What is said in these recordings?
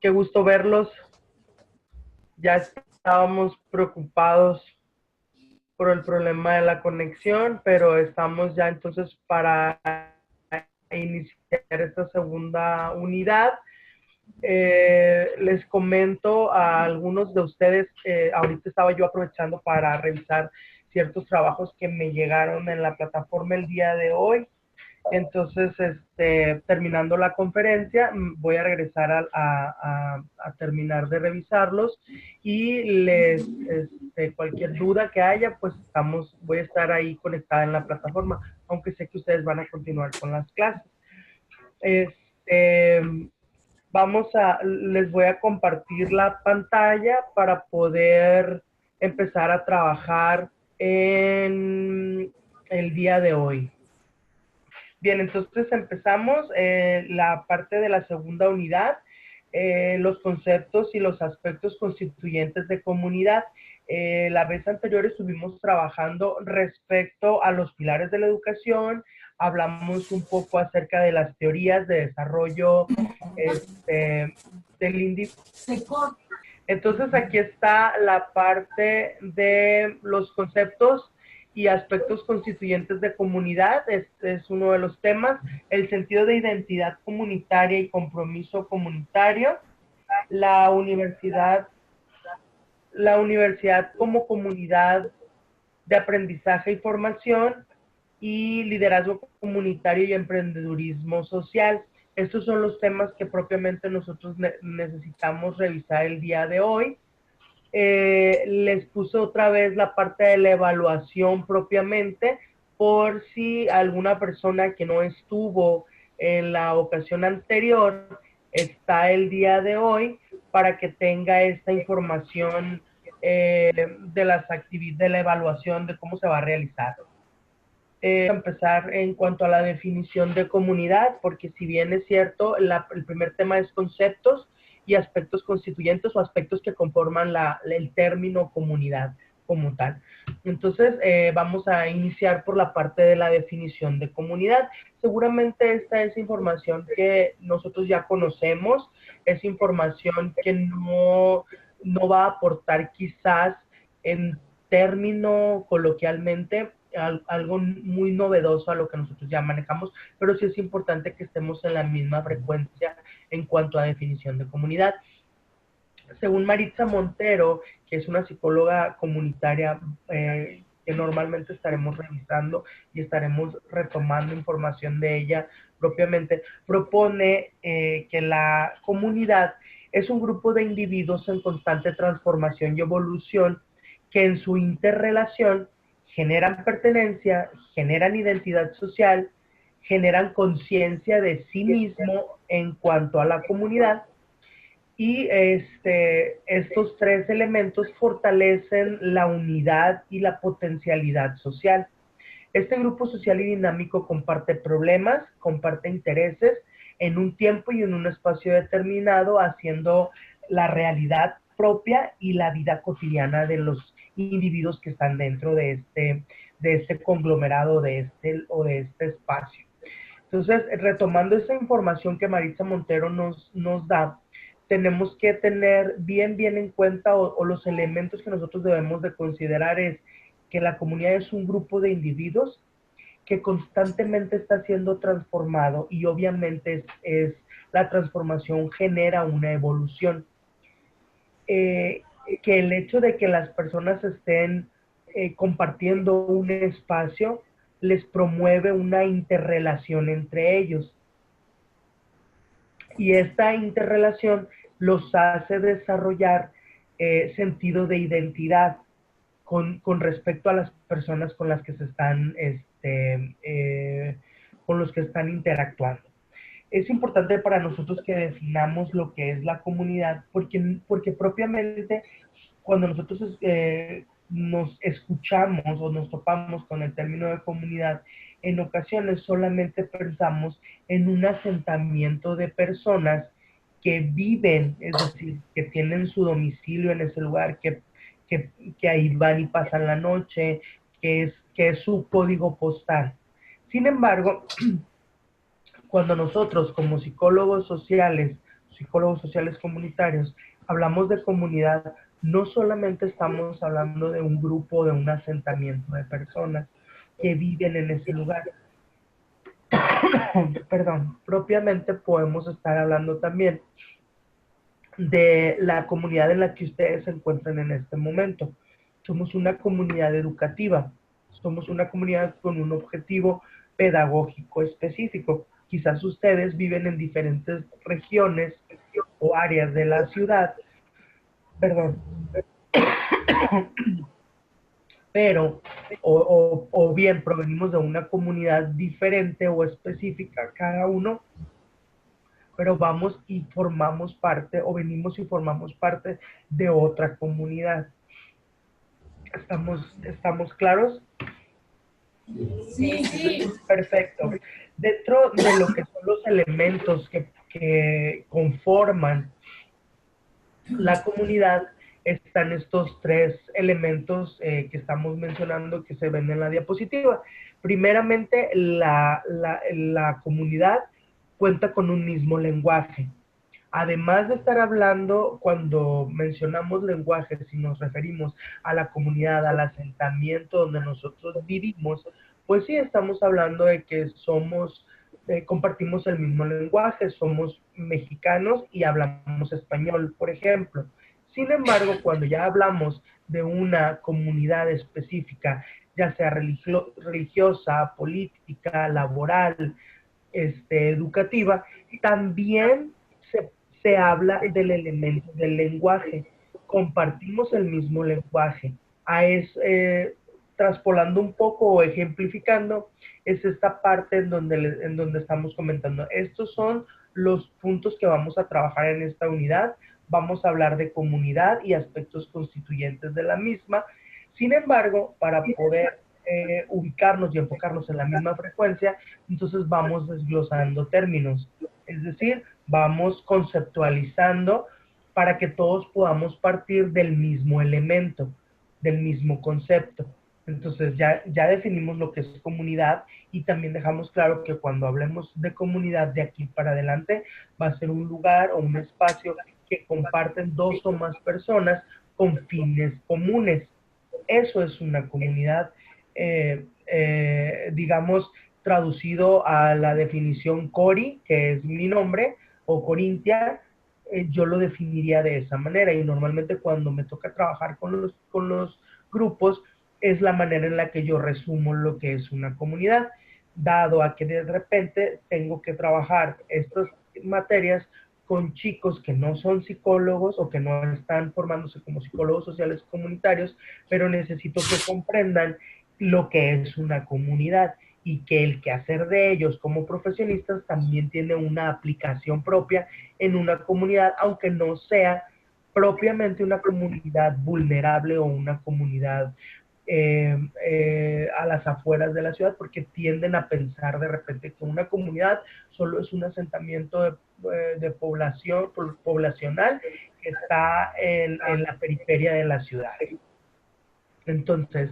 Qué gusto verlos. Ya estábamos preocupados por el problema de la conexión, pero estamos ya entonces para iniciar esta segunda unidad. Les comento a algunos de ustedes, ahorita estaba yo aprovechando para revisar ciertos trabajos que me llegaron en la plataforma el día de hoy. Entonces, terminando la conferencia, voy a regresar a terminar de revisarlos y cualquier duda que haya, pues voy a estar ahí conectada en la plataforma, aunque sé que ustedes van a continuar con las clases. Este, les voy a compartir la pantalla para poder empezar a trabajar en el día de hoy. Bien, entonces empezamos la parte de la segunda unidad, los conceptos y los aspectos constituyentes de comunidad. La vez anterior estuvimos trabajando respecto a los pilares de la educación, hablamos un poco acerca de las teorías de desarrollo del individuo. Entonces aquí está la parte de los conceptos y aspectos constituyentes de comunidad. Este es uno de los temas. El sentido de identidad comunitaria y compromiso comunitario. La universidad como comunidad de aprendizaje y formación, y liderazgo comunitario y emprendedurismo social. Estos son los temas que propiamente nosotros necesitamos revisar el día de hoy. Les puse otra vez la parte de la evaluación propiamente, por si alguna persona que no estuvo en la ocasión anterior está el día de hoy, para que tenga esta información de de la evaluación, de cómo se va a realizar. Empezar en cuanto a la definición de comunidad, porque si bien es cierto, el primer tema es conceptos y aspectos constituyentes o aspectos que conforman el término comunidad como tal. Entonces, vamos a iniciar por la parte de la definición de comunidad. Seguramente esta es información que nosotros ya conocemos, es información que no va a aportar quizás en término coloquialmente algo muy novedoso a lo que nosotros ya manejamos, pero sí es importante que estemos en la misma frecuencia en cuanto a definición de comunidad. Según Maritza Montero, que es una psicóloga comunitaria que normalmente estaremos revisando y estaremos retomando información de ella propiamente, propone que la comunidad es un grupo de individuos en constante transformación y evolución que en su interrelación generan pertenencia, generan identidad social, generan conciencia de sí mismo en cuanto a la comunidad, y estos tres elementos fortalecen la unidad y la potencialidad social. Este grupo social y dinámico comparte problemas, comparte intereses en un tiempo y en un espacio determinado, haciendo la realidad propia y la vida cotidiana de los individuos que están dentro de este conglomerado de este espacio. Entonces, retomando esa información que Maritza Montero nos da, tenemos que tener bien en cuenta, o los elementos que nosotros debemos de considerar es que la comunidad es un grupo de individuos que constantemente está siendo transformado, y obviamente la transformación genera una evolución. Que el hecho de que las personas estén compartiendo un espacio les promueve una interrelación entre ellos, y esta interrelación los hace desarrollar sentido de identidad con respecto a las personas con las que se están, con los que están interactuando. Es importante para nosotros que definamos lo que es la comunidad, porque propiamente cuando nosotros nos escuchamos o nos topamos con el término de comunidad, en ocasiones solamente pensamos en un asentamiento de personas que viven, es decir, que tienen su domicilio en ese lugar, que ahí van y pasan la noche, que es su código postal. Sin embargo, cuando nosotros como psicólogos sociales, psicólogos sociales comunitarios, hablamos de comunidad, no solamente estamos hablando de un grupo, de un asentamiento de personas que viven en ese lugar. Perdón, propiamente podemos estar hablando también de la comunidad en la que ustedes se encuentran en este momento. Somos una comunidad educativa, somos una comunidad con un objetivo pedagógico específico. Quizás ustedes viven en diferentes regiones o áreas de la ciudad, perdón, pero o bien provenimos de una comunidad diferente o específica cada uno, pero vamos y formamos parte o venimos y formamos parte de otra comunidad. ¿Estamos claros? Sí, sí. Perfecto. Dentro de lo que son los elementos que conforman la comunidad, están estos tres elementos que estamos mencionando que se ven en la diapositiva. Primeramente, la comunidad cuenta con un mismo lenguaje. Además de estar hablando, cuando mencionamos lenguaje, si nos referimos a la comunidad, al asentamiento donde nosotros vivimos, pues sí estamos hablando de que compartimos el mismo lenguaje, somos mexicanos y hablamos español, por ejemplo. Sin embargo, cuando ya hablamos de una comunidad específica, ya sea religiosa, política, laboral, educativa, también se habla del elemento del lenguaje. Compartimos el mismo lenguaje. Traspolando un poco o ejemplificando, es esta parte en donde estamos comentando. Estos son los puntos que vamos a trabajar en esta unidad. Vamos a hablar de comunidad y aspectos constituyentes de la misma. Sin embargo, para poder ubicarnos y enfocarnos en la misma frecuencia, entonces vamos desglosando términos. Es decir, vamos conceptualizando para que todos podamos partir del mismo elemento, del mismo concepto. Entonces ya definimos lo que es comunidad y también dejamos claro que cuando hablemos de comunidad de aquí para adelante va a ser un lugar o un espacio que comparten dos o más personas con fines comunes. Eso es una comunidad, digamos, traducido a la definición Cori, que es mi nombre, o Corintia, yo lo definiría de esa manera. Y normalmente cuando me toca trabajar con los grupos, es la manera en la que yo resumo lo que es una comunidad, dado a que de repente tengo que trabajar estas materias con chicos que no son psicólogos o que no están formándose como psicólogos sociales comunitarios, pero necesito que comprendan lo que es una comunidad y que el quehacer de ellos como profesionistas también tiene una aplicación propia en una comunidad, aunque no sea propiamente una comunidad vulnerable o una comunidad a las afueras de la ciudad, porque tienden a pensar de repente que una comunidad solo es un asentamiento de población poblacional que está en la periferia de la ciudad. Entonces,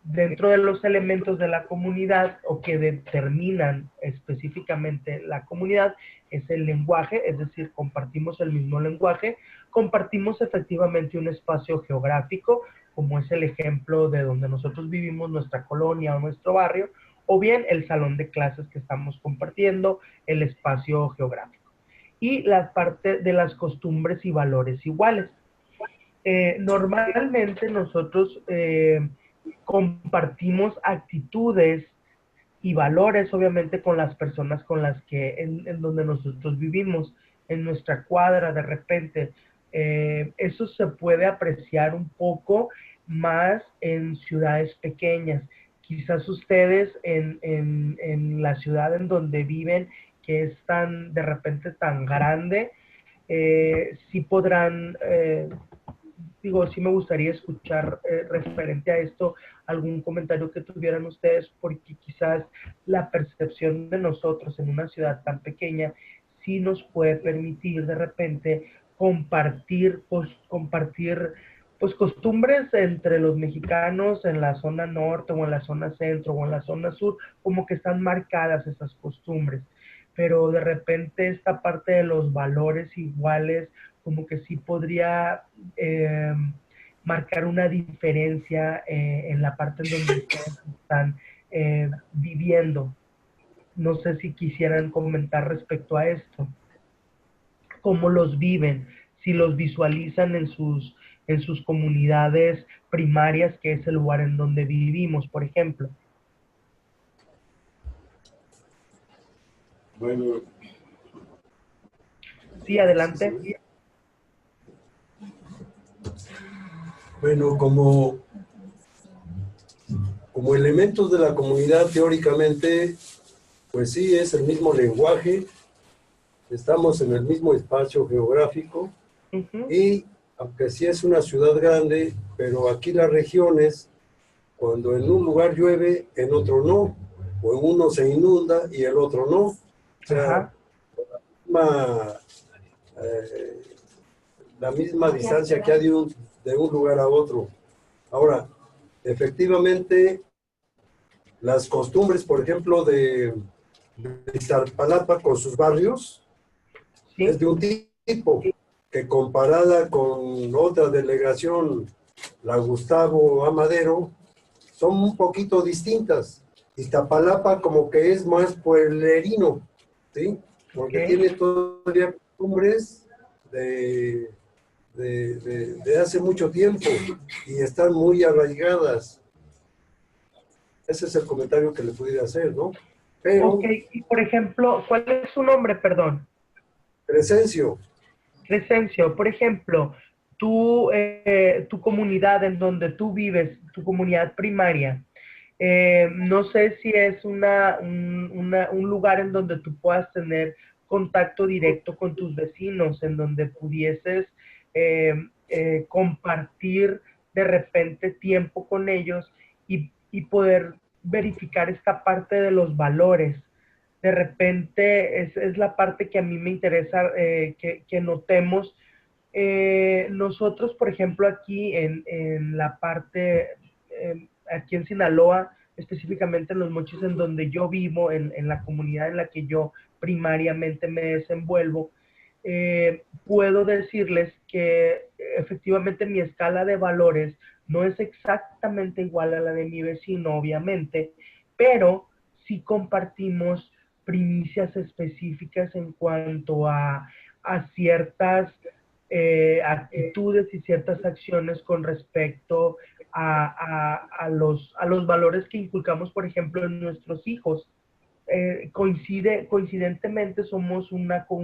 dentro de los elementos de la comunidad o que determinan específicamente la comunidad es el lenguaje, es decir, compartimos el mismo lenguaje, compartimos efectivamente un espacio geográfico, como es el ejemplo de donde nosotros vivimos, nuestra colonia o nuestro barrio, o bien el salón de clases que estamos compartiendo, el espacio geográfico. Y la parte de las costumbres y valores iguales. Normalmente nosotros compartimos actitudes y valores, obviamente, con las personas con las que, en donde nosotros vivimos, en nuestra cuadra, de repente. Eso se puede apreciar un poco más en ciudades pequeñas. Quizás ustedes en la ciudad en donde viven, que es tan, de repente, tan grande, sí podrán digo, sí me gustaría escuchar referente a esto algún comentario que tuvieran ustedes, porque quizás la percepción de nosotros en una ciudad tan pequeña sí nos puede permitir de repente compartir pues costumbres entre los mexicanos en la zona norte o en la zona centro o en la zona sur, como que están marcadas esas costumbres. pero de repente esta parte de los valores iguales, como que sí podría marcar una diferencia en la parte en donde ustedes están viviendo. No sé si quisieran comentar respecto a esto, cómo los viven, si los visualizan en sus comunidades primarias, que es el lugar en donde vivimos, por ejemplo. Bueno, Sí, adelante. bueno, como elementos de la comunidad, teóricamente, pues sí, es el mismo lenguaje, estamos en el mismo espacio geográfico Ujú. y aunque sí es una ciudad grande, pero aquí las regiones, cuando en un lugar llueve, en otro no, o en uno se inunda y el otro no. O sea, Ajá. ma- eh, la misma distancia que hay de un lugar a otro. Ahora, efectivamente, las costumbres, por ejemplo, de Iztapalapa con sus barrios, es Sí, de un tipo que comparada con otra delegación, la Gustavo Amadero, son un poquito distintas. Iztapalapa como que es más pueblerino, ¿sí? Porque ok. tiene todavía costumbres de hace mucho tiempo y están muy arraigadas. Ese es el comentario que le pudiera hacer, ¿no? Ok, Pero y por ejemplo, ¿cuál es su nombre, perdón? Crescencio, Crescencio, por ejemplo, tu comunidad en donde tú vives, tu comunidad primaria, no sé si es un lugar en donde tú puedas tener contacto directo con tus vecinos, en donde pudieses eh, compartir de repente tiempo con ellos y poder verificar esta parte de los valores. De repente es la parte que a mí me interesa que notemos. Nosotros, por ejemplo, aquí en la parte, aquí en Sinaloa, específicamente en Los Mochis, en donde yo vivo, en la comunidad en la que yo primariamente me desenvuelvo, puedo decirles que efectivamente mi escala de valores no es exactamente igual a la de mi vecino, obviamente, pero sí compartimos primicias específicas en cuanto a ciertas actitudes y ciertas acciones con respecto a los valores que inculcamos, por ejemplo, en nuestros hijos. Coincidentemente somos una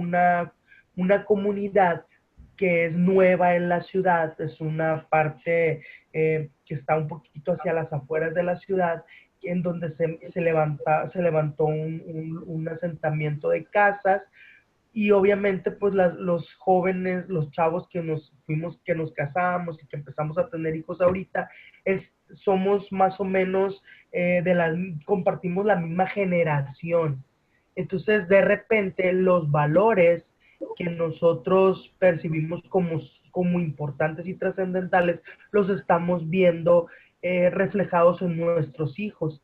comunidad que es nueva en la ciudad, es una parte que está un poquito hacia las afueras de la ciudad, en donde se levantó un asentamiento de casas y obviamente pues los jóvenes, los chavos que nos fuimos, que nos casamos y que empezamos a tener hijos ahorita, somos más o menos compartimos la misma generación. Entonces de repente los valores que nosotros percibimos como importantes y trascendentales los estamos viendo reflejados en nuestros hijos,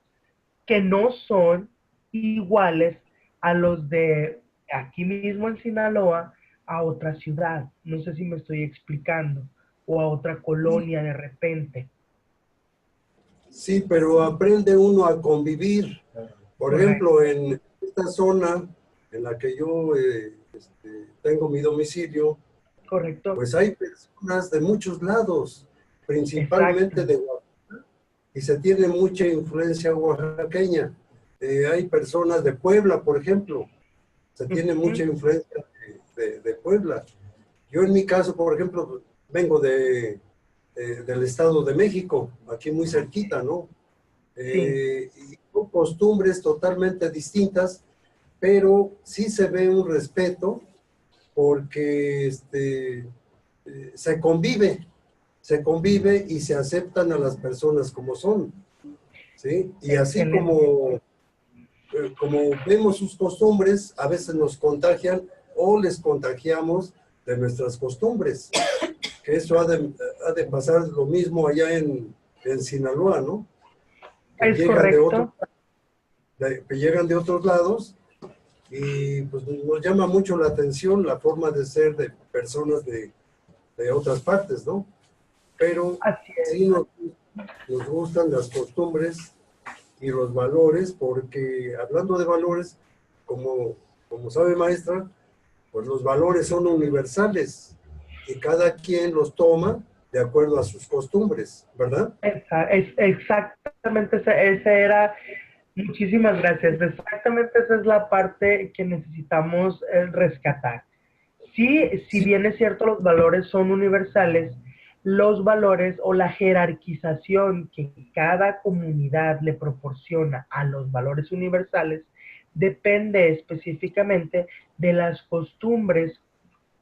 que no son iguales a los de aquí mismo en Sinaloa a otra ciudad. No sé si me estoy explicando. O a otra colonia de repente. sí, pero aprende uno a convivir. Por ejemplo, Correcto, en esta zona en la que yo tengo mi domicilio, correcto. pues hay personas de muchos lados, Exacto. principalmente de Oaxaca, y se tiene mucha influencia oaxaqueña. Hay personas de Puebla, por ejemplo, se tiene mucha Ujú. influencia de Puebla. Yo en mi caso, por ejemplo, vengo del Estado de México, aquí muy cerquita, ¿no? Sí, Y con costumbres totalmente distintas, pero sí se ve un respeto porque se convive y se aceptan a las personas como son, ¿sí? Y así excelente. como vemos sus costumbres, a veces nos contagian o les contagiamos de nuestras costumbres, que eso ha de pasar lo mismo allá en Sinaloa, ¿no? Que Es llegan correcto. que llegan de otros lados y pues nos llama mucho la atención la forma de ser de personas de otras partes, ¿no? Pero Así es. sí nos gustan las costumbres y los valores, porque hablando de valores, como sabe maestra, pues los valores son universales y cada quien los toma de acuerdo a sus costumbres, ¿verdad? Exactamente, ese era, muchísimas gracias, exactamente esa es la parte que necesitamos rescatar. Sí, si Sí, bien es cierto, los valores son universales, los valores o la jerarquización que cada comunidad le proporciona a los valores universales depende específicamente de las costumbres,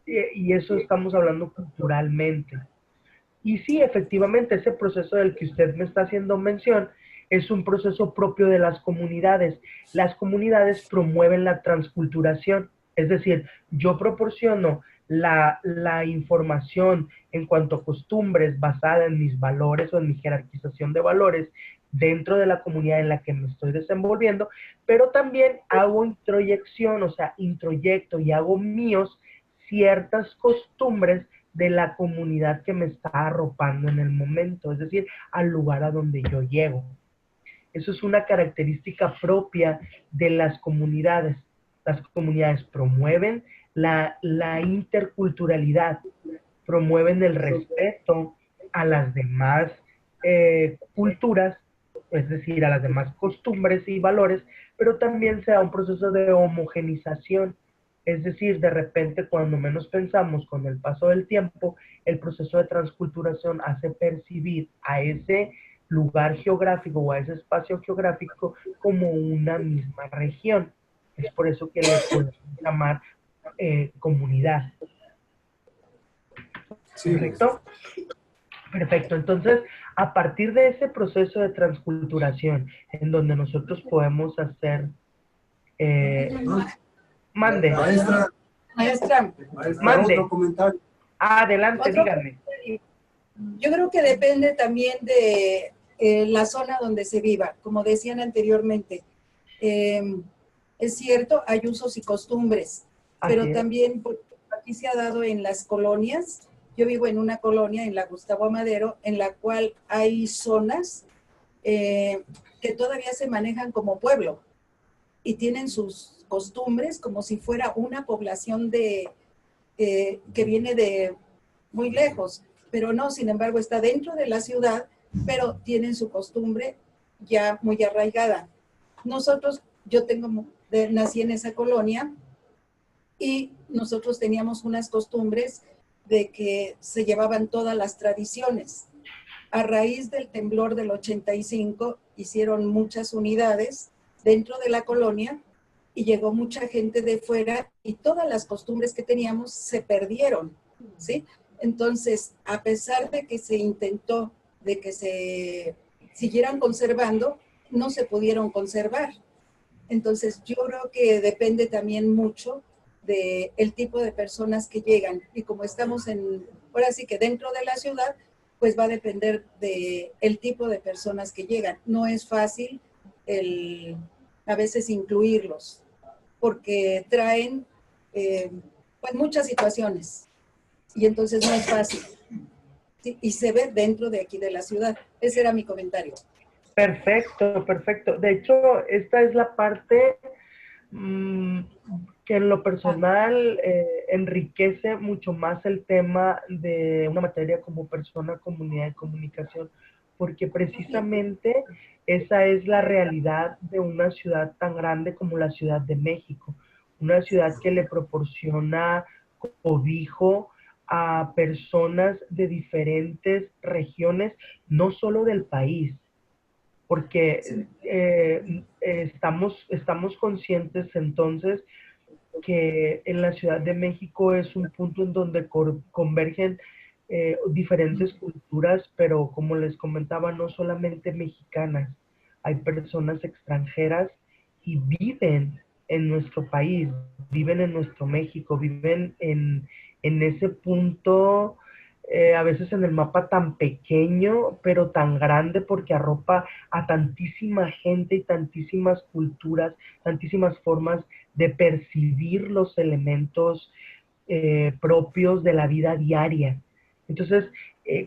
y eso estamos hablando culturalmente. Y sí, efectivamente, ese proceso del que usted me está haciendo mención es un proceso propio de las comunidades. Las comunidades promueven la transculturación, es decir, yo proporciono la información en cuanto a costumbres basada en mis valores o en mi jerarquización de valores dentro de la comunidad en la que me estoy desenvolviendo, pero también hago introyección, o sea, introyecto y hago míos ciertas costumbres de la comunidad que me está arropando en el momento, es decir, al lugar a donde yo llego. Eso es una característica propia de las comunidades. Las comunidades promueven la interculturalidad, promueven el respeto a las demás culturas, es decir, a las demás costumbres y valores, pero también se da un proceso de homogenización. Es decir, de repente, cuando menos pensamos, con el paso del tiempo, el proceso de transculturación hace percibir a ese lugar geográfico o a ese espacio geográfico como una misma región. Es por eso que le podemos llamar comunidad. sí, maestro. ¿Correcto? Perfecto. Entonces, a partir de ese proceso de transculturación, en donde nosotros podemos hacer, eh, Ah, mande, maestra, Maestra, maestra, otro mande, comentario. adelante, otro díganme. comentario. Yo creo que depende también de la zona donde se viva. Como decían anteriormente, eh, es cierto, hay usos y costumbres, Así pero es. también aquí se ha dado en las colonias. Yo vivo en una colonia, en la Gustavo Amadero, en la cual hay zonas que todavía se manejan como pueblo y tienen sus costumbres como si fuera una población que viene de muy lejos, pero no, sin embargo, está dentro de la ciudad, pero tienen su costumbre ya muy arraigada. Nosotros, nací en esa colonia y nosotros teníamos unas costumbres de que se llevaban todas las tradiciones. A raíz del temblor del 85, hicieron muchas unidades dentro de la colonia y llegó mucha gente de fuera y todas las costumbres que teníamos se perdieron, ¿sí? Entonces, a pesar de que se intentó de que se siguieran conservando, no se pudieron conservar. Entonces, yo creo que depende también mucho del tipo de personas que llegan. Y como estamos ahora sí que dentro de la ciudad, pues va a depender del tipo de personas que llegan. No es fácil a veces incluirlos, porque traen pues muchas situaciones y entonces no es fácil. ¿Sí? Y se ve dentro de aquí de la ciudad. Ese era mi comentario. Perfecto, perfecto. De hecho, esta es la parte mm, que en lo personal enriquece mucho más el tema de una materia como persona, comunidad y comunicación, porque precisamente esa es la realidad de una ciudad tan grande como la Ciudad de México, una ciudad que le proporciona cobijo a personas de diferentes regiones, no solo del país, porque estamos conscientes entonces que en la Ciudad de México es un punto en donde convergen diferentes culturas, pero como les comentaba, no solamente mexicanas, hay personas extranjeras y viven en nuestro país, viven en nuestro México, viven en ese punto a veces en el mapa tan pequeño, pero tan grande porque arropa a tantísima gente y tantísimas culturas, tantísimas formas de percibir los elementos propios de la vida diaria. Entonces,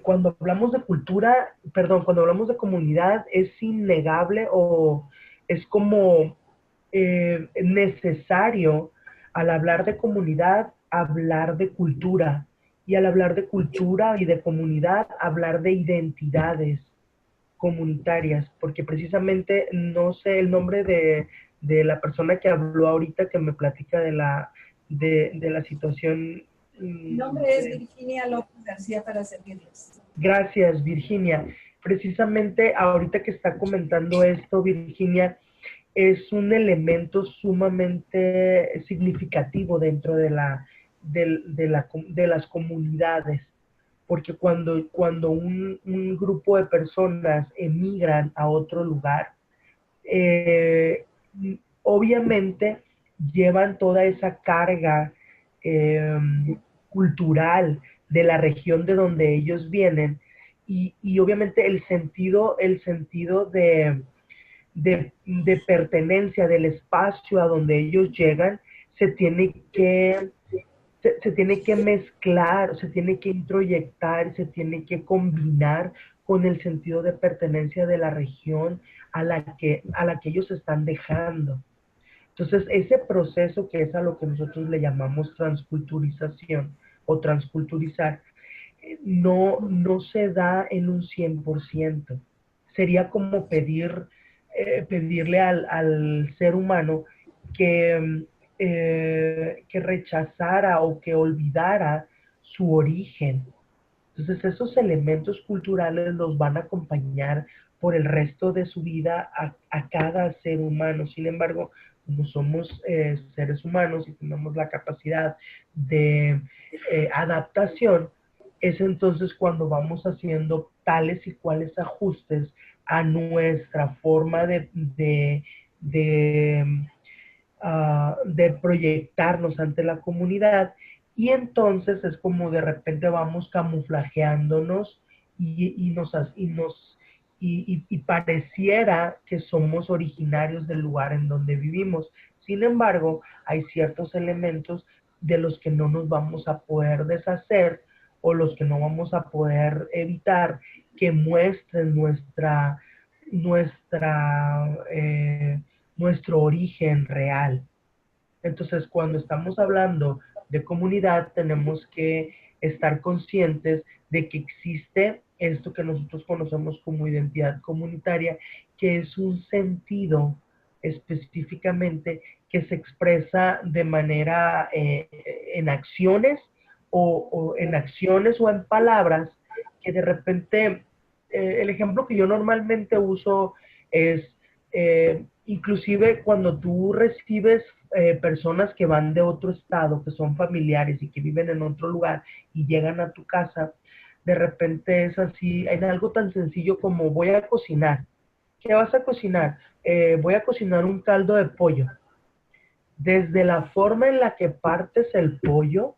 cuando hablamos de cultura, perdón, cuando hablamos de comunidad, es innegable o es como necesario al hablar de comunidad, hablar de cultura. Y al hablar de cultura y de comunidad, hablar de identidades comunitarias, porque precisamente no sé el nombre de la persona que habló ahorita que me platica de la situación. Mi nombre es Virginia López García para servirles. Gracias, Virginia. Precisamente ahorita que está comentando esto, Virginia, es un elemento sumamente significativo dentro de las comunidades, porque cuando un grupo de personas emigran a otro lugar, eh, obviamente llevan toda esa carga eh, cultural de la región de donde ellos vienen y obviamente el sentido de pertenencia del espacio a donde ellos llegan se tiene que, se tiene que mezclar, se tiene que introyectar, se tiene que combinar con el sentido de pertenencia de la región a la que ellos están dejando. Entonces, ese proceso que es a lo que nosotros le llamamos transculturización o transculturizar, no se da en un 100%. Sería como pedirle al ser humano que rechazara o que olvidara su origen. Entonces esos elementos culturales los van a acompañar por el resto de su vida a cada ser humano. Sin embargo, como somos seres humanos y tenemos la capacidad de adaptación, es entonces cuando vamos haciendo tales y cuales ajustes a nuestra forma de proyectarnos ante la comunidad y entonces es como de repente vamos camuflajeándonos y pareciera que somos originarios del lugar en donde vivimos. Sin embargo, hay ciertos elementos de los que no nos vamos a poder deshacer o los que no vamos a poder evitar que muestren nuestra, nuestro origen real. Entonces, cuando estamos hablando de comunidad, tenemos que estar conscientes de que existe esto que nosotros conocemos como identidad comunitaria, que es un sentido específicamente que se expresa de manera en acciones o en acciones o en palabras que de repente, el ejemplo que yo normalmente uso es inclusive cuando tú recibes personas que van de otro estado, que son familiares y que viven en otro lugar y llegan a tu casa, de repente es así, en algo tan sencillo como voy a cocinar. ¿Qué vas a cocinar? Voy a cocinar un caldo de pollo. Desde la forma en la que partes el pollo,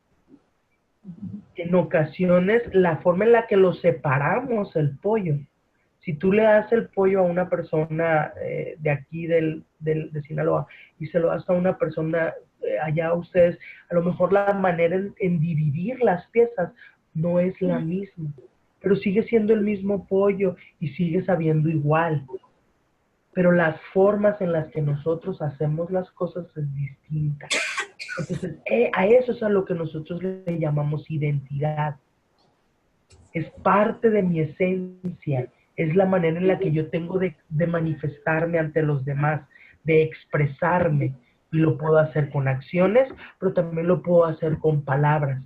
en ocasiones la forma en la que lo separamos el pollo. Si tú le das el pollo a una persona de aquí de Sinaloa y se lo das a una persona allá a ustedes, a lo mejor la manera en dividir las piezas no es la misma, pero sigue siendo el mismo pollo y sigue sabiendo igual. Pero las formas en las que nosotros hacemos las cosas es distinta. Entonces, a eso es a lo que nosotros le llamamos identidad. Es parte de mi esencia, es la manera en la que yo tengo de manifestarme ante los demás, de expresarme. Y lo puedo hacer con acciones, pero también lo puedo hacer con palabras.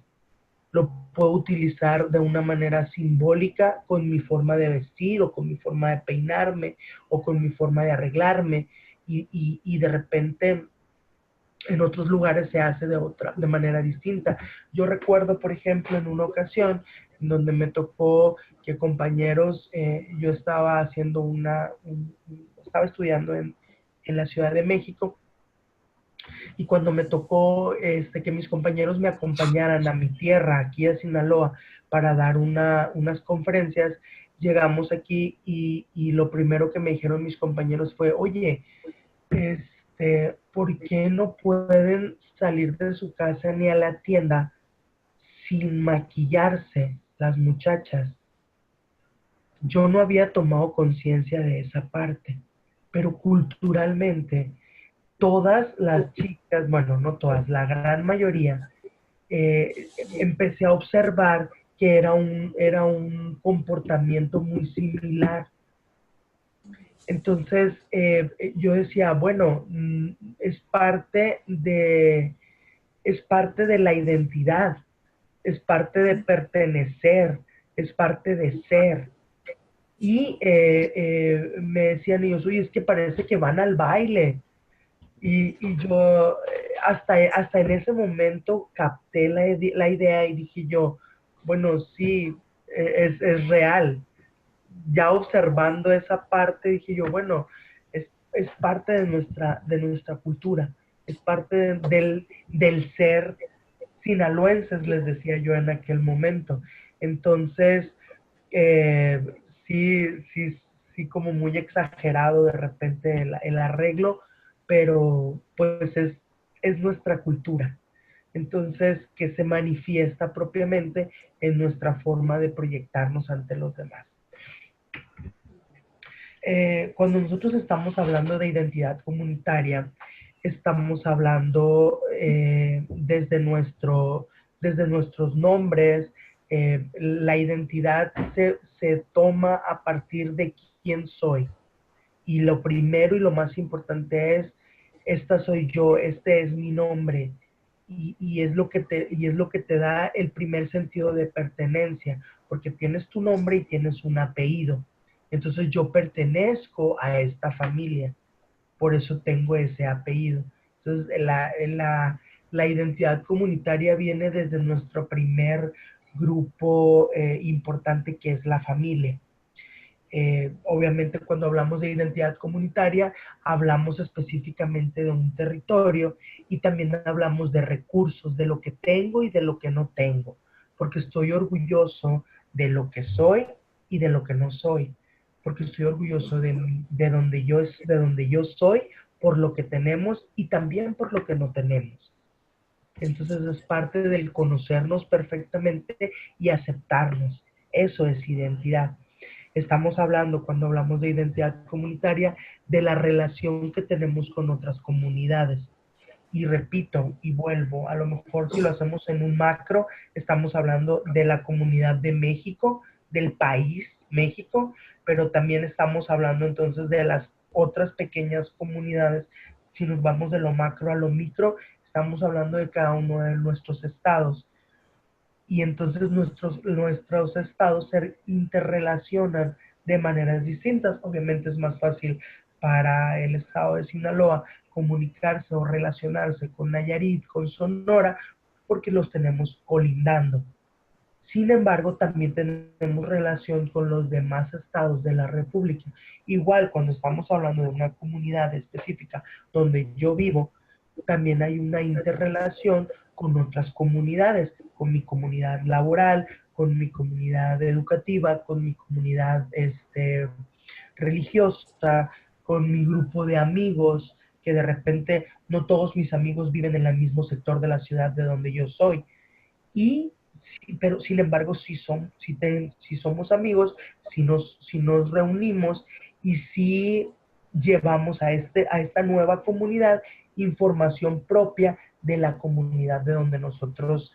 Lo puedo utilizar de una manera simbólica con mi forma de vestir o con mi forma de peinarme o con mi forma de arreglarme y de repente en otros lugares se hace de manera distinta. Yo recuerdo, por ejemplo, en una ocasión en donde me tocó que compañeros, yo estaba haciendo estaba estudiando en la Ciudad de México y cuando me tocó que mis compañeros me acompañaran a mi tierra, aquí a Sinaloa, para dar unas conferencias. Llegamos aquí y lo primero que me dijeron mis compañeros fue, oye, ¿por qué no pueden salir de su casa ni a la tienda sin maquillarse las muchachas? Yo no había tomado conciencia de esa parte, pero culturalmente todas las chicas, bueno, no todas, la gran mayoría, empecé a observar que era un comportamiento muy similar. Entonces, yo decía, bueno, es parte de la identidad, es parte de pertenecer, es parte de ser. Y me decían ellos, oye, es que parece que van al baile. Y yo hasta en ese momento capté la idea y dije yo, bueno, sí, es real. Ya observando esa parte, dije yo, bueno, es parte de nuestra cultura, es parte del ser sinaloenses, les decía yo en aquel momento. Entonces, eh, sí, sí, sí, como muy exagerado de repente el arreglo, pero pues es nuestra cultura. Entonces, que se manifiesta propiamente en nuestra forma de proyectarnos ante los demás. Cuando nosotros estamos hablando de identidad comunitaria, estamos hablando desde nuestros nombres. La identidad se toma a partir de quién soy. Y lo primero y lo más importante es, esta soy yo, este es mi nombre. Y es lo que te da el primer sentido de pertenencia, porque tienes tu nombre y tienes un apellido. Entonces yo pertenezco a esta familia, por eso tengo ese apellido. Entonces la identidad comunitaria viene desde nuestro primer grupo importante, que es la familia. Obviamente cuando hablamos de identidad comunitaria, hablamos específicamente de un territorio y también hablamos de recursos, de lo que tengo y de lo que no tengo, porque estoy orgulloso de lo que soy y de lo que no soy, porque estoy orgulloso de donde yo soy, por lo que tenemos y también por lo que no tenemos. Entonces es parte del conocernos perfectamente y aceptarnos. Eso es identidad. Estamos hablando, cuando hablamos de identidad comunitaria, de la relación que tenemos con otras comunidades. Y repito y vuelvo, a lo mejor si lo hacemos en un macro, estamos hablando de la comunidad de México, del país México, pero también estamos hablando entonces de las otras pequeñas comunidades. Si nos vamos de lo macro a lo micro, estamos hablando de cada uno de nuestros estados. Y entonces nuestros estados se interrelacionan de maneras distintas. Obviamente es más fácil para el estado de Sinaloa comunicarse o relacionarse con Nayarit, con Sonora, porque los tenemos colindando. Sin embargo, también tenemos relación con los demás estados de la República. Igual, cuando estamos hablando de una comunidad específica donde yo vivo, también hay una interrelación con otras comunidades, con mi comunidad laboral, con mi comunidad educativa, con mi comunidad religiosa, con mi grupo de amigos, que de repente no todos mis amigos viven en el mismo sector de la ciudad de donde yo soy. Y, pero sin embargo, si somos amigos, si nos reunimos y si llevamos a esta nueva comunidad información propia de la comunidad de donde nosotros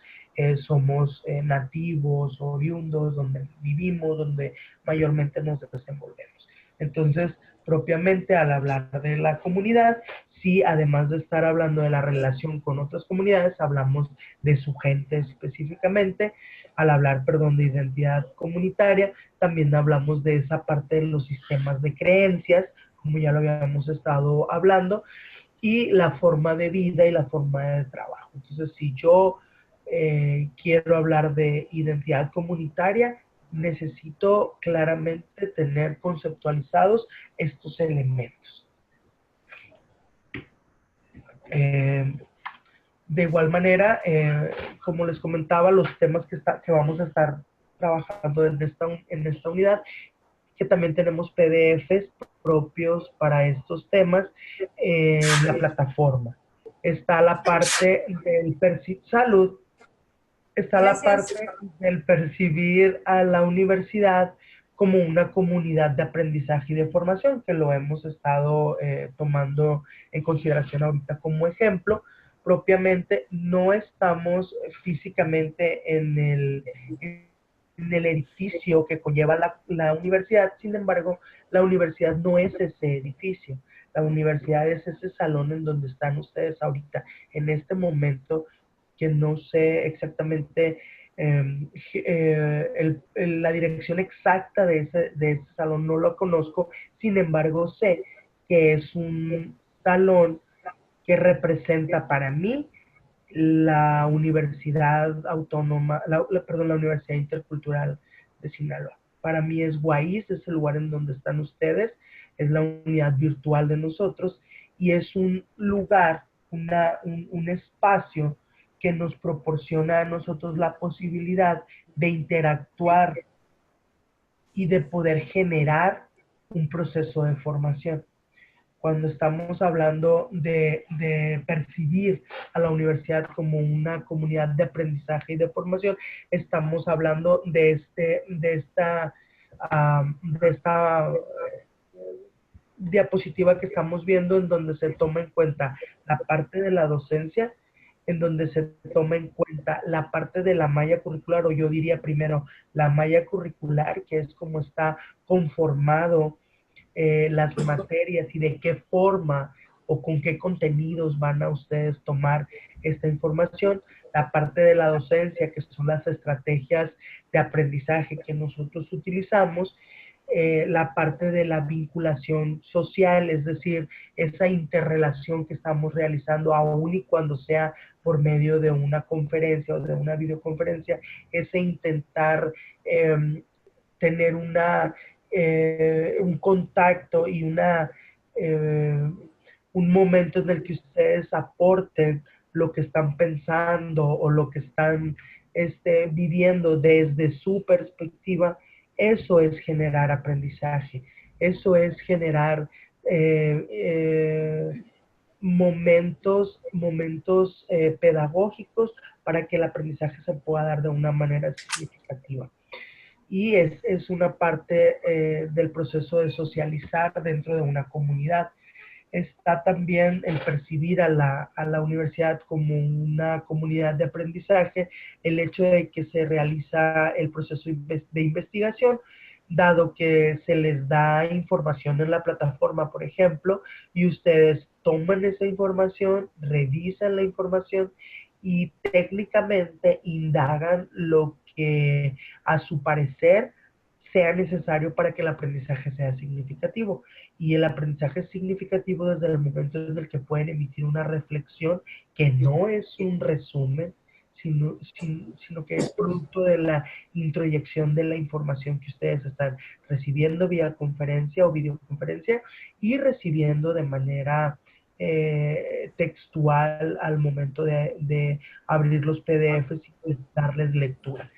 somos nativos, oriundos, donde vivimos, donde mayormente nos desenvolvemos. Entonces, propiamente al hablar de la comunidad, sí, además de estar hablando de la relación con otras comunidades, hablamos de su gente específicamente. Al hablar, perdón, de identidad comunitaria, también hablamos de esa parte de los sistemas de creencias, como ya lo habíamos estado hablando, y la forma de vida y la forma de trabajo. Entonces, si yo quiero hablar de identidad comunitaria, necesito claramente tener conceptualizados estos elementos. De igual manera, como les comentaba, los temas que vamos a estar trabajando en esta unidad, que también tenemos PDFs propios para estos temas en la plataforma. Está la parte del salud, está la parte Gracias. del percibir a la universidad como una comunidad de aprendizaje y de formación, que lo hemos estado tomando en consideración ahorita como ejemplo. Propiamente no estamos físicamente en el edificio que conlleva la universidad. Sin embargo, la universidad no es ese edificio. La universidad es ese salón en donde están ustedes ahorita, en este momento, que no sé exactamente la dirección exacta de ese salón, no lo conozco. Sin embargo, sé que es un salón que representa para mí la Universidad Autónoma, perdón, la Universidad Intercultural de Sinaloa. Para mí es Guayís, es el lugar en donde están ustedes, es la unidad virtual de nosotros y es un lugar, un espacio que nos proporciona a nosotros la posibilidad de interactuar y de poder generar un proceso de formación. Cuando estamos hablando de percibir a la universidad como una comunidad de aprendizaje y de formación, estamos hablando de esta diapositiva que estamos viendo, en donde se toma en cuenta la parte de la docencia, en donde se toma en cuenta la parte de la malla curricular, o yo diría primero la malla curricular, que es como está conformado las materias y de qué forma o con qué contenidos van a ustedes tomar esta información. La parte de la docencia, que son las estrategias de aprendizaje que nosotros utilizamos. La parte de la vinculación social, es decir, esa interrelación que estamos realizando, aún y cuando sea por medio de una conferencia o de una videoconferencia, ese intentar tener un contacto y un momento en el que ustedes aporten lo que están pensando o lo que están viviendo desde su perspectiva. Eso es generar aprendizaje, eso es generar momentos pedagógicos para que el aprendizaje se pueda dar de una manera significativa. Y es una parte del proceso de socializar dentro de una comunidad. Está también el percibir a la universidad como una comunidad de aprendizaje, el hecho de que se realiza el proceso de investigación, dado que se les da información en la plataforma, por ejemplo, y ustedes toman esa información, revisan la información y técnicamente indagan lo que a su parecer sea necesario para que el aprendizaje sea significativo. Y el aprendizaje es significativo desde el momento en el que pueden emitir una reflexión que no es un resumen, sino que es producto de la introyección de la información que ustedes están recibiendo vía conferencia o videoconferencia y recibiendo de manera textual al momento de abrir los PDFs y darles lectura.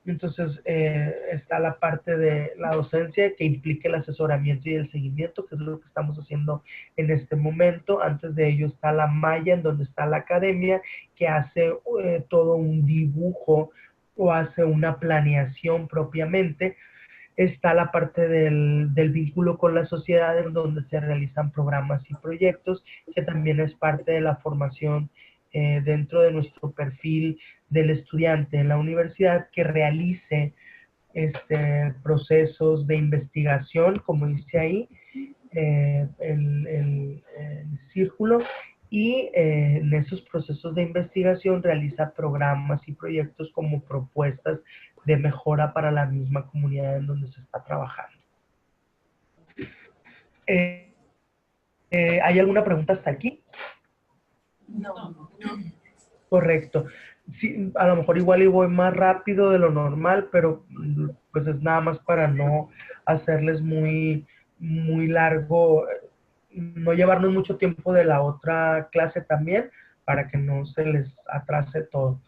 Entonces, está la parte de la docencia que implica el asesoramiento y el seguimiento, que es lo que estamos haciendo en este momento. Antes de ello está la malla, en donde está la academia, que hace todo un dibujo o hace una planeación propiamente. Está la parte del vínculo con la sociedad, en donde se realizan programas y proyectos, que también es parte de la formación dentro de nuestro perfil del estudiante en la universidad, que realice procesos de investigación, como dice ahí, el círculo, y en esos procesos de investigación realiza programas y proyectos como propuestas de mejora para la misma comunidad en donde se está trabajando. ¿Hay alguna pregunta hasta aquí? No. Correcto. Sí, a lo mejor igual y voy más rápido de lo normal, pero pues es nada más para no hacerles muy largo, no llevarnos mucho tiempo de la otra clase también, para que no se les atrase todo.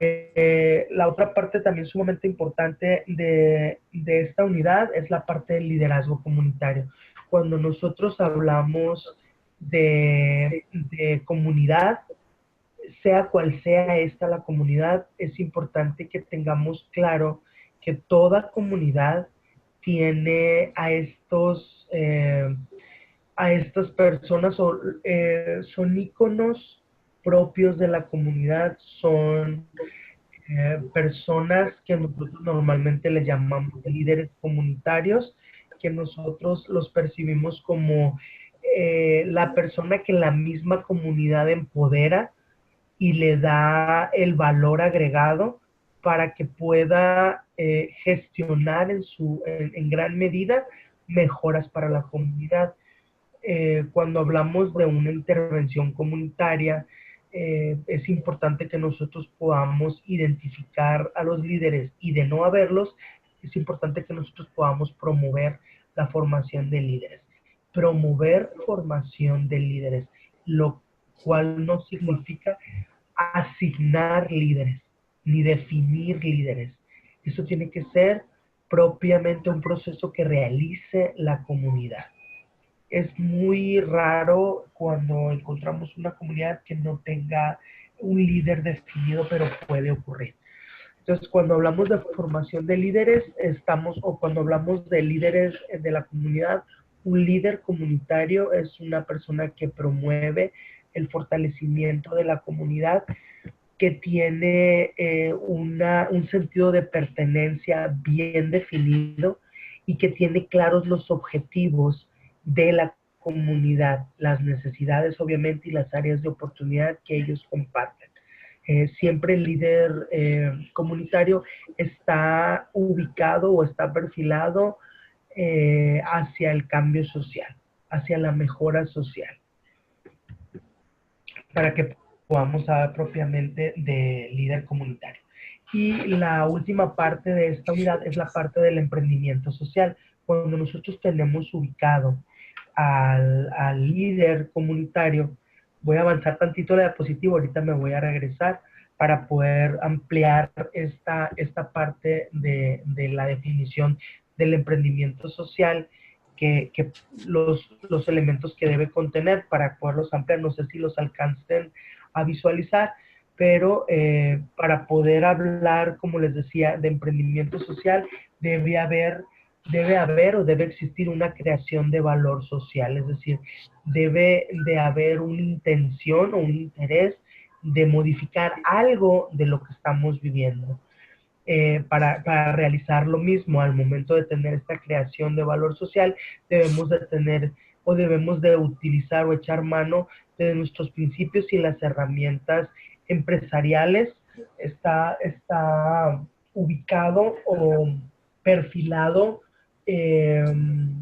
La otra parte también sumamente importante de esta unidad es la parte del liderazgo comunitario. Cuando nosotros hablamos de comunidad, sea cual sea esta la comunidad, es importante que tengamos claro que toda comunidad tiene a estas personas, son íconos propios de la comunidad, son personas que nosotros normalmente le llamamos líderes comunitarios, que nosotros los percibimos como la persona que la misma comunidad empodera y le da el valor agregado para que pueda gestionar en gran medida mejoras para la comunidad. Cuando hablamos de una intervención comunitaria, es importante que nosotros podamos identificar a los líderes, y de no haberlos, es importante que nosotros podamos promover la formación de líderes. Promover formación de líderes, lo cual no significa asignar líderes, ni definir líderes. Eso tiene que ser propiamente un proceso que realice la comunidad. Es muy raro cuando encontramos una comunidad que no tenga un líder definido, pero puede ocurrir. Entonces, cuando hablamos de formación de líderes, o cuando hablamos de líderes de la comunidad, un líder comunitario es una persona que promueve el fortalecimiento de la comunidad, que tiene un sentido de pertenencia bien definido y que tiene claros los objetivos de la comunidad, las necesidades obviamente y las áreas de oportunidad que ellos comparten. Siempre el líder comunitario está ubicado o está perfilado hacia el cambio social, hacia la mejora social, para que podamos hablar propiamente de líder comunitario. Y la última parte de esta unidad es la parte del emprendimiento social. Cuando nosotros tenemos ubicado al líder comunitario, voy a avanzar tantito la diapositiva, ahorita me voy a regresar para poder ampliar esta parte de la definición del emprendimiento social, que los elementos que debe contener para poderlos ampliar. No sé si los alcancen a visualizar, pero para poder hablar, como les decía, de emprendimiento social, debe haber o debe existir una creación de valor social, es decir, debe de haber una intención o un interés de modificar algo de lo que estamos viviendo. Para realizar lo mismo, al momento de tener esta creación de valor social, debemos de tener o debemos de utilizar o echar mano de nuestros principios y las herramientas empresariales. Está ubicado o perfilado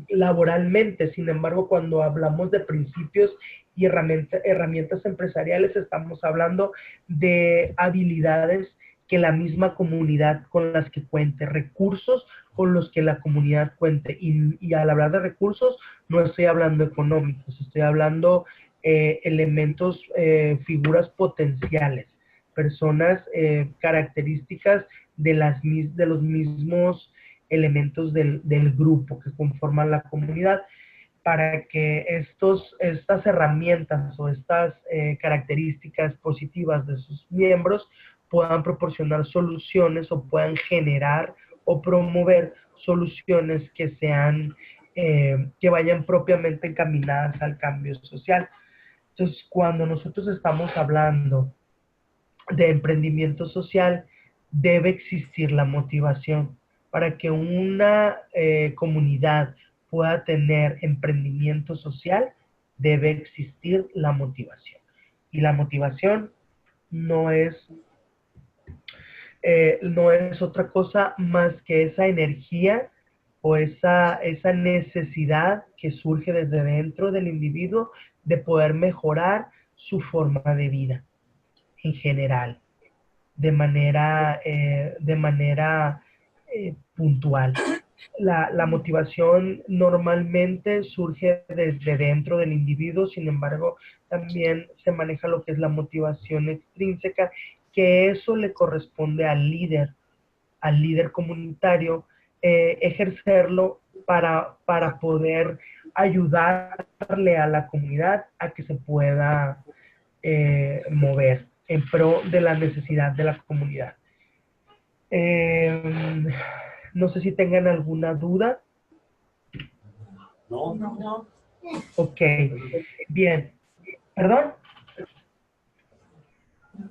laboralmente. Sin embargo, cuando hablamos de principios y herramientas empresariales, estamos hablando de habilidades que la misma comunidad con las que cuente, recursos con los que la comunidad cuente. Y al hablar de recursos, no estoy hablando económicos, estoy hablando elementos, figuras potenciales, personas, características de los mismos elementos del grupo que conforman la comunidad, para que estas herramientas o estas características positivas de sus miembros puedan proporcionar soluciones o puedan generar o promover soluciones que que vayan propiamente encaminadas al cambio social. Entonces, cuando nosotros estamos hablando de emprendimiento social, debe existir la motivación. Para que una comunidad pueda tener emprendimiento social, debe existir la motivación. Y la motivación no es otra cosa más que esa energía o esa necesidad que surge desde dentro del individuo de poder mejorar su forma de vida en general, de manera puntual. La motivación normalmente surge desde dentro del individuo, sin embargo, también se maneja lo que es la motivación extrínseca, que eso le corresponde al líder comunitario, ejercerlo para poder ayudarle a la comunidad a que se pueda mover en pro de la necesidad de la comunidad. No sé si tengan alguna duda. No. No. Ok, bien. ¿Perdón?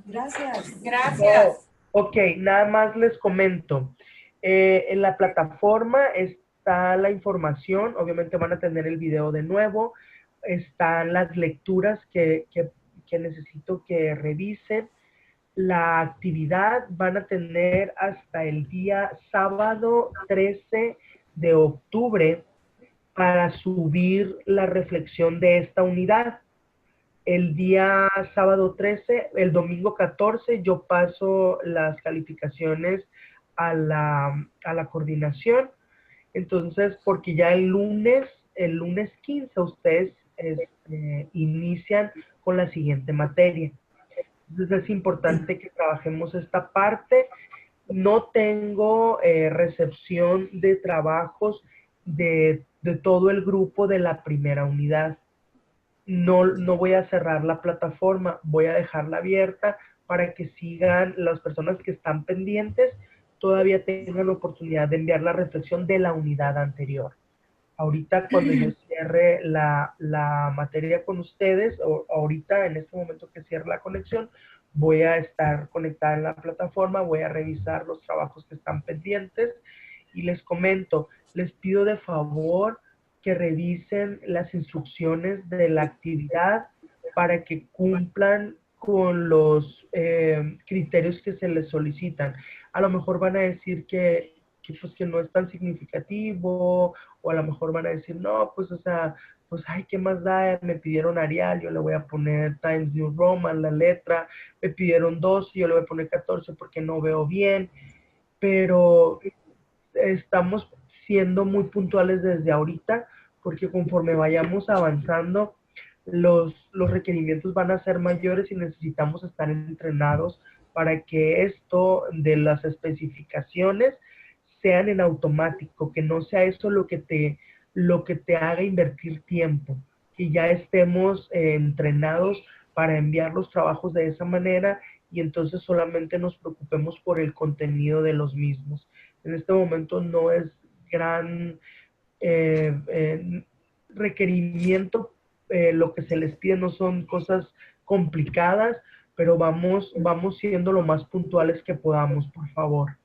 Gracias. Gracias. Ok, nada más les comento. En la plataforma está la información, obviamente van a tener el video de nuevo, están las lecturas que necesito que revisen. La actividad van a tener hasta el día sábado 13 de octubre para subir la reflexión de esta unidad. El día sábado 13, el domingo 14, yo paso las calificaciones a la coordinación. Entonces, porque ya el lunes 15, ustedes inician con la siguiente materia. Entonces, es importante que trabajemos esta parte. No tengo recepción de trabajos de todo el grupo de la primera unidad. No voy a cerrar la plataforma, voy a dejarla abierta para que sigan las personas que están pendientes, todavía tengan la oportunidad de enviar la reflexión de la unidad anterior. Ahorita cuando yo cierre la materia con ustedes, o ahorita en este momento que cierre la conexión, voy a estar conectada en la plataforma, voy a revisar los trabajos que están pendientes y les comento, les pido de favor que revisen las instrucciones de la actividad para que cumplan con los criterios que se les solicitan. A lo mejor van a decir pues, que no es tan significativo, o a lo mejor van a decir, no, pues, o sea, pues, ay, ¿qué más da? Me pidieron Arial, yo le voy a poner Times New Roman, la letra, me pidieron 12, yo le voy a poner 14 porque no veo bien, pero estamos siendo muy puntuales desde ahorita, porque conforme vayamos avanzando, los requerimientos van a ser mayores y necesitamos estar entrenados para que esto de las especificaciones sean en automático, que no sea eso lo que te haga invertir tiempo, que ya estemos entrenados para enviar los trabajos de esa manera y entonces solamente nos preocupemos por el contenido de los mismos. En este momento no es gran requerimiento, lo que se les pide no son cosas complicadas, pero vamos siendo lo más puntuales que podamos, por favor.